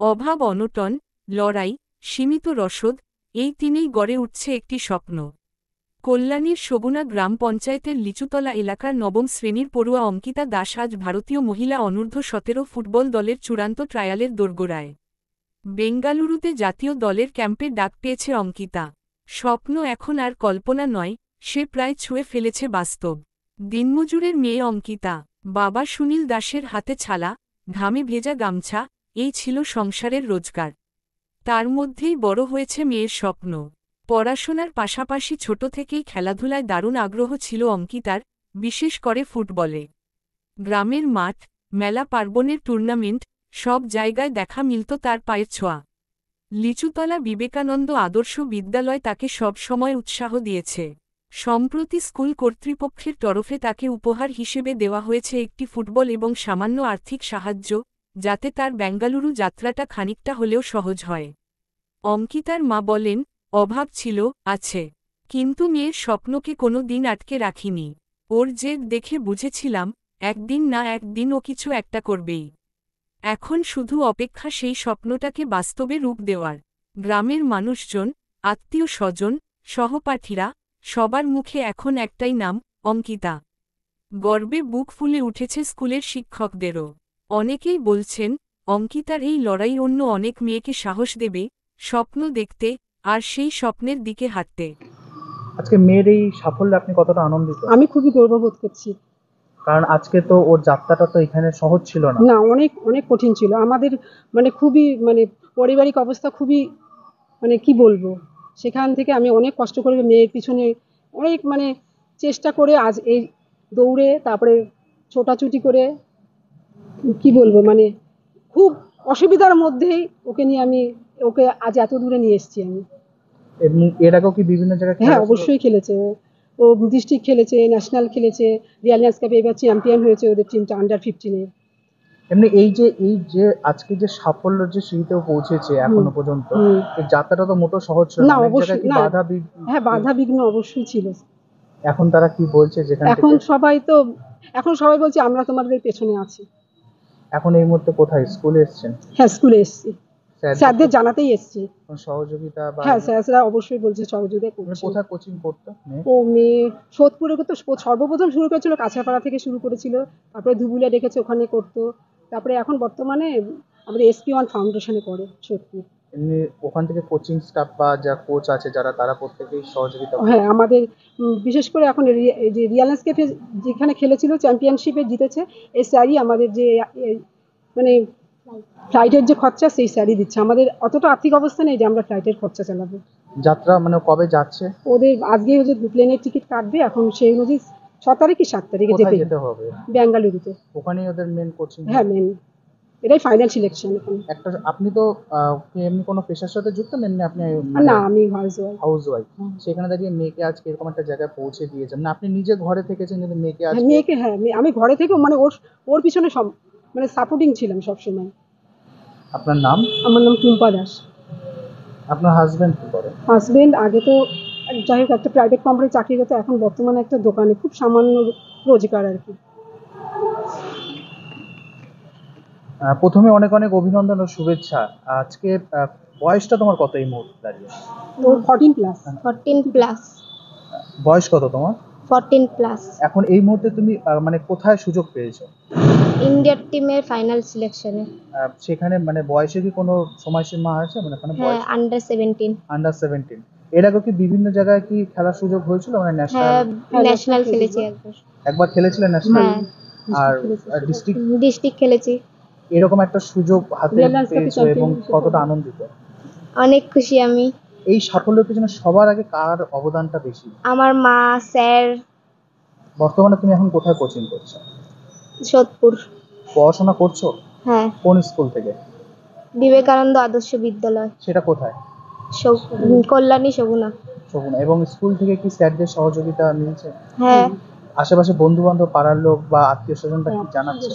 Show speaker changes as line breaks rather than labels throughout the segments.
অভাব অনটন, লড়াই, সীমিত রসদ, এই তিনেই গড়ে উঠছে একটি স্বপ্ন। কল্যাণীর সগুনা গ্রাম পঞ্চায়েতের লিচুতলা এলাকার নবম শ্রেণীর পড়ুয়া অঙ্কিতা দাস আজ ভারতীয় মহিলা অনূর্ধ্ব ১৭ ফুটবল দলের চূড়ান্ত ট্রায়ালের দোরগোড়ায়। বেঙ্গালুরুতে জাতীয় দলের ক্যাম্পে ডাক পেয়েছে অঙ্কিতা। স্বপ্ন এখন আর কল্পনা নয়, সে প্রায় ছুঁয়ে ফেলেছে বাস্তব। দিনমজুরের মেয়ে অঙ্কিতা, বাবা সুনীল দাসের হাতে ছালা, ঘামে ভেজা গামছা, এই ছিল সংসারের রোজগার। তার মধ্যেই বড় হয়েছে মেয়ের স্বপ্ন। পড়াশোনার পাশাপাশি ছোট থেকেই খেলাধুলায় দারুণ আগ্রহ ছিল অঙ্কিতার, বিশেষ করে ফুটবলে। গ্রামের মাঠ, মেলা পার্বণের টুর্নামেন্ট, সব জায়গায় দেখা মিলত তার পায়ের ছোঁয়া। লিচুতলা বিবেকানন্দ আদর্শ বিদ্যালয় তাকে সব সময় উৎসাহ দিয়েছে। সম্প্রতি স্কুল কর্তৃপক্ষের তরফে তাকে উপহার হিসেবে দেওয়া হয়েছে একটি ফুটবল এবং সামান্য আর্থিক সাহায্য, যাতে তার বেঙ্গালুরু যাত্রাটা খানিকটা হলেও সহজ হয়। অঙ্কিতার মা বলেন, অভাব ছিল, আছে, কিন্তু মেয়ের স্বপ্নকে কোনো দিন আটকে রাখিনি। ওর জেদ দেখে বুঝেছিলাম, একদিন না একদিন ও কিছু একটা করবেই। এখন শুধু অপেক্ষা সেই স্বপ্নটাকে বাস্তবে রূপ দেওয়ার। গ্রামের মানুষজন, আত্মীয় স্বজন, সহপাঠীরা, সবার মুখে এখন একটাই নাম, অঙ্কিতা। গর্বে বুক ফুলে উঠেছে স্কুলের শিক্ষকদেরও। অনেকেই বলছেন, অঙ্কিতার এই লড়াই অন্য অনেক মেয়েকে সাহস দেবে, স্বপ্ন দেখতে, আর সেই স্বপ্নের দিকে হাঁটতে।
আজকে মেয়ের এই সাফল্যে আপনি কতটা আনন্দিত?
আমি খুবই গর্ববোধ করছি।
কারণ আজকে তো ওর যাত্রাটা তো এখানে সহজ ছিল না।
না, অনেক অনেক কঠিন ছিল আমাদের, খুবই পারিবারিক অবস্থা খুবই, কি বলবো, সেখান থেকে আমি অনেক কষ্ট করে মেয়ের পিছনে অনেক চেষ্টা করে আজ এই দৌড়ে, তারপরে ছোটাছুটি করে, কি বলবো, খুব অসুবিধার মধ্যেই ওকে নিয়ে ওকে আজ এত দূরে নিয়ে এসেছি আমি।
এর আগেও কি বিভিন্ন জায়গায়
হ্যাঁ, অবশ্যই খেলেছে ও ডিস্ট্রিক্ট খেলেছে, ন্যাশনাল খেলেছে, রিয়ালিয়ান্স কাপে এবার চ্যাম্পিয়ন হয়েছে ওদের টিমটা আন্ডার 15-এ।
এমনি এই যে আজকে যে সাফল্য যে সিঁড়িতেও পৌঁছেছে এখনো পর্যন্ত, এই যাত্রাটা তো মোটেও সহজ ছিল না।
না,
অনেক
অবশ্যই
জায়গায় কি
না।
বাধা
হ্যাঁ, বাধা বিঘ্ন অবশ্যই ছিল।
এখন তারা কি বলছে যেখান
এখন
থেকে?
সবাই বলছে আমরা তোমাদের পেছনে আছি।
এখন এই মুহূর্তে কোথায়, স্কুলে এসেছেন?
হ্যাঁ, স্কুলে এসেছি, স্যারদের জানাতেই এসেছি।
সহযোগিতা বা
হ্যাঁ, স্যাররা অবশ্যই বলছে সহযোগিতা করছে।
কোথায় কোচিং করতো
ও মেয়ে সোদপুরে করতো, সর্বপ্রথম শুরু করেছিল কাছাপাড়া থেকে শুরু করেছিল, তারপরে ধুবুলিয়া ডেকেছে, ওখানে করতো, তারপরে এখন বর্তমানে আমাদের SP1 ফাউন্ডেশনে করে সোদপুর।
এমনি ওখান থেকে কোচিং স্টাফ বা যা কোচ আছে যারা, তারা প্রত্যেকেই সহযোগিতা?
হ্যাঁ, আমাদের বিশেষ করে এখন এই যে রিয়ালিয়ান্স কাপে যেখানে খেলেছিল, চ্যাম্পিয়নশিপে জিতেছে, এই স্যারই আমাদের যে মানে ফ্লাইটের যে খরচা, সেই স্যারই দিচ্ছে। আমাদের অতটা আর্থিক অবস্থা নেই যে আমরা ফ্লাইটের খরচা চালাবো।
যাত্রা কবে যাচ্ছে?
ওদের আজকে যে প্লেনের টিকিট কাটবে, এখন সেই অনুযায়ী 6 তারিখ কি 7 তারিখে যেতে হবে বেঙ্গালুরুতে।
ওখানেই ওদের মেন কোচিং?
হ্যাঁ, মেন, এটাই ফাইনাল সিলেকশন এখন।
একটা আপনি তো এমনি কোনো পেশার সাথে যুক্ত না, এমনি আপনি
না, আমি হাউস
ওয়াইফ। সেখানে দাঁড়িয়ে মেয়েকে আজকে এরকম একটা জায়গায় পৌঁছে দিয়েছেন, না আপনি নিজে ঘরে থেকেছেন কিন্তু মেয়েকে
মেয়েকে, হ্যাঁ, আমি ঘরে থেকে ওর পিছনে সব সাপোর্টিং ছিলাম সবসময়।
আপনার নাম?
আমার নাম টুম্পা দাস।
আপনার হাজবেন্ড কি করে?
হাজবেন্ড আগে তো যাই হোক একটা প্রাইভেট কোম্পানি চাকরি করতো, এখন বর্তমানে একটা দোকানে খুব সামান্য রোজগার আর কি।
প্রথমে অনেক অনেক অভিনন্দন ও শুভেচ্ছা। আজকে বয়সটা তোমার কত এই মুহূর্তে দাঁড়িয়ে?
তো 14+।
14+।
বয়স কত তোমার?
14+।
এখন এই মুহূর্তে তুমি কোথায় সুযোগ পেয়েছো?
ইন্ডিয়ার টিমের ফাইনাল সিলেকশনে।
সেখানে বয়সে কি কোনো সময়সীমা আছে?
হ্যাঁ, আন্ডার 17।
আন্ডার 17। এর আগে কি বিভিন্ন জায়গায় কি খেলার সুযোগ হয়েছিল?
হ্যাঁ, ন্যাশনাল খেলেছি
একবার খেলেছিলেন ন্যাশনাল?
হ্যাঁ,
আর
ডিস্ট্রিক্ট খেলেছি।
এরকম একটা সুযোগ হাতে পেয়েছো এবং কতটা আনন্দিত?
অনেক খুশি আমি।
এই সাফল্যের পিছনে সবার আগে কার অবদানটা বেশি?
আমার মা, স্যার।
বর্তমানে তুমি এখন কোথায় কোচিং করছো?
সোদপুর।
পড়াশোনা করছো?
হ্যাঁ।
কোন স্কুল থেকে?
বিবেকানন্দ আদর্শ বিদ্যালয়।
সেটা কোথায়?
কল্যাণী সগুনা।
এবং স্কুল থেকে কি স্যারদের সহযোগিতা মিলছে?
হ্যাঁ।
আশেপাশে বন্ধু বান্ধব, পাড়ার লোক বা আত্মীয় স্বজনরা কি জানাচ্ছে?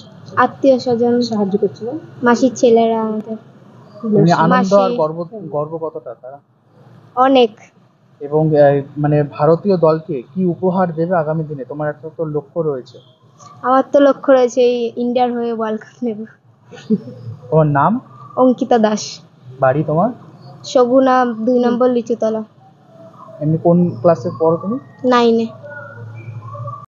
আত্মীয় স্বজন
সাহায্য করছিল,
মাসির ছেলেরা আমাদের।
আনন্দ আর গর্ব কতটা তারা?
অনেক।
এবং ভারতীয় দলকে কি উপহার দেবে আগামী দিনে? তোমার একটা তো লক্ষ্য রয়েছে।
আমার তো লক্ষ্য রয়েছে এই ইন্ডিয়ার হয়ে ওয়ার্ল্ড কাপ নেব।
তোমার নাম?
অঙ্কিতা দাস।
বাড়ি তোমার?
শগুনা 2 নম্বর লিচুতলা,
এমনি কোন ক্লাসে পড়ো তুমি?
9-এ।